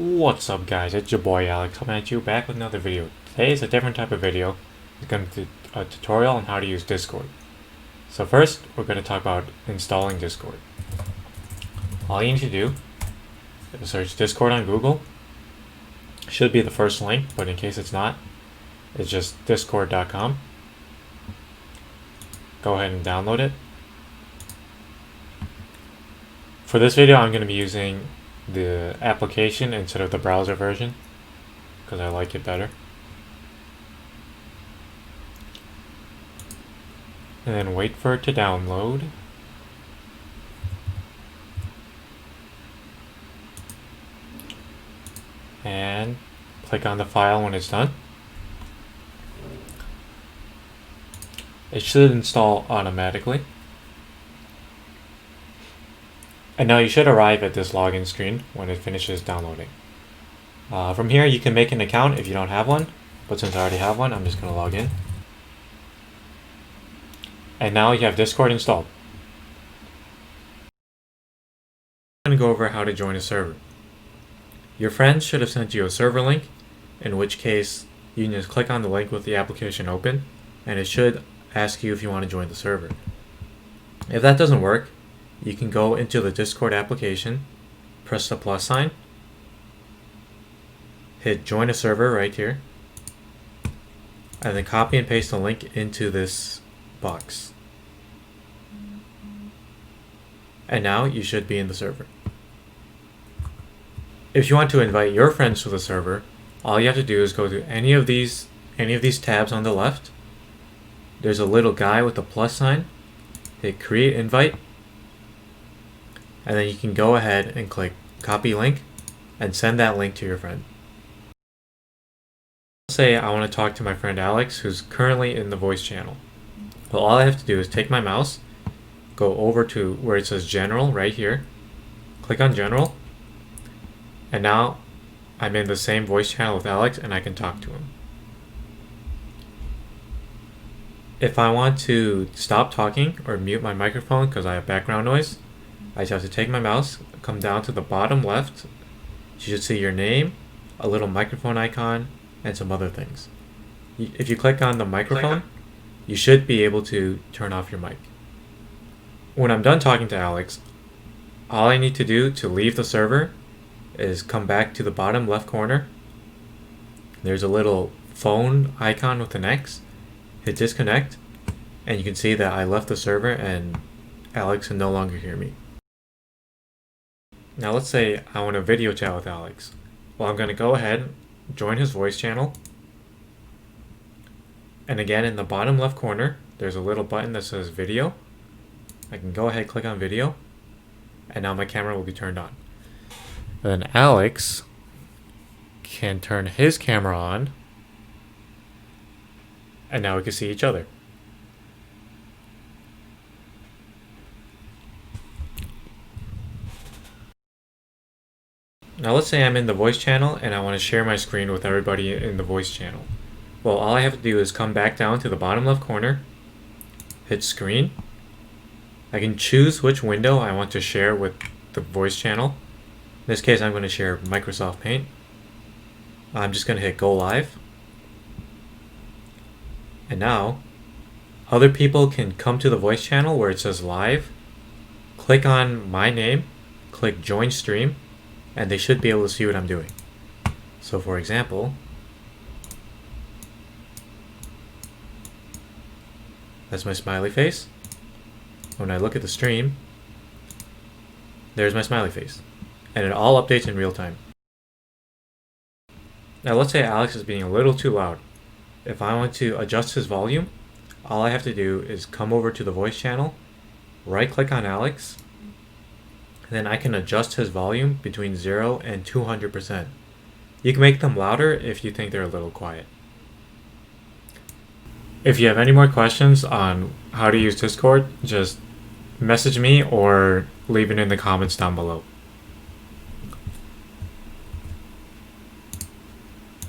What's up guys, it's your boy Alex coming at you back with another video. Today is a different type of video. It's going to be a tutorial on how to use Discord. So first, we're going to talk about installing Discord. All you need to do is search Discord on Google. Should be the first link, but in case it's not, it's just discord.com. Go ahead and download it. For this video, I'm going to be using the application instead of the browser version because I like it better. And then wait for it to download. And click on the file when it's done. It should install automatically. And now you should arrive at this login screen when it finishes downloading. From here you can make an account if you don't have one, but since I already have one, I'm just going to log in. And now you have Discord installed. I'm going to go over how to join a server. Your friends should have sent you a server link, in which case you can just click on the link with the application open, and it should ask you if you want to join the server. If that doesn't work, you can go into the Discord application, press the plus sign, hit join a server right here, and then copy and paste the link into this box. And now you should be in the server. If you want to invite your friends to the server, all you have to do is go to any of these tabs on the left. There's a little guy with a plus sign, hit create invite, and then you can go ahead and click copy link and send that link to your friend. Let's say I want to talk to my friend Alex, who's currently in the voice channel. Well, all I have to do is take my mouse, go over to where it says general right here, click on general, and now I'm in the same voice channel with Alex and I can talk to him. If I want to stop talking or mute my microphone because I have background noise, I just have to take my mouse, come down to the bottom left. You should see your name, a little microphone icon, and some other things. If you click on the microphone, you should be able to turn off your mic. When I'm done talking to Alex, all I need to do to leave the server is come back to the bottom left corner. There's a little phone icon with an X. Hit disconnect, and you can see that I left the server and Alex can no longer hear me. Now let's say I want to video chat with Alex. Well, I'm going to go ahead, join his voice channel, and again in the bottom left corner there's a little button that says video. I can go ahead, click on video, and now my camera will be turned on. Then Alex can turn his camera on, and now we can see each other. Now let's say I'm in the voice channel and I want to share my screen with everybody in the voice channel. Well, all I have to do is come back down to the bottom left corner, hit screen. I can choose which window I want to share with the voice channel. In this case, I'm going to share Microsoft Paint. I'm just going to hit go live. And now, other people can come to the voice channel where it says live, click on my name, click join stream, and they should be able to see what I'm doing. So for example, that's my smiley face. When I look at the stream, there's my smiley face. And it all updates in real time. Now let's say Alex is being a little too loud. If I want to adjust his volume, all I have to do is come over to the voice channel, right click on Alex, and then I can adjust his volume between 0 and 200%. You can make them louder if you think they're a little quiet. If you have any more questions on how to use Discord, just message me or leave it in the comments down below.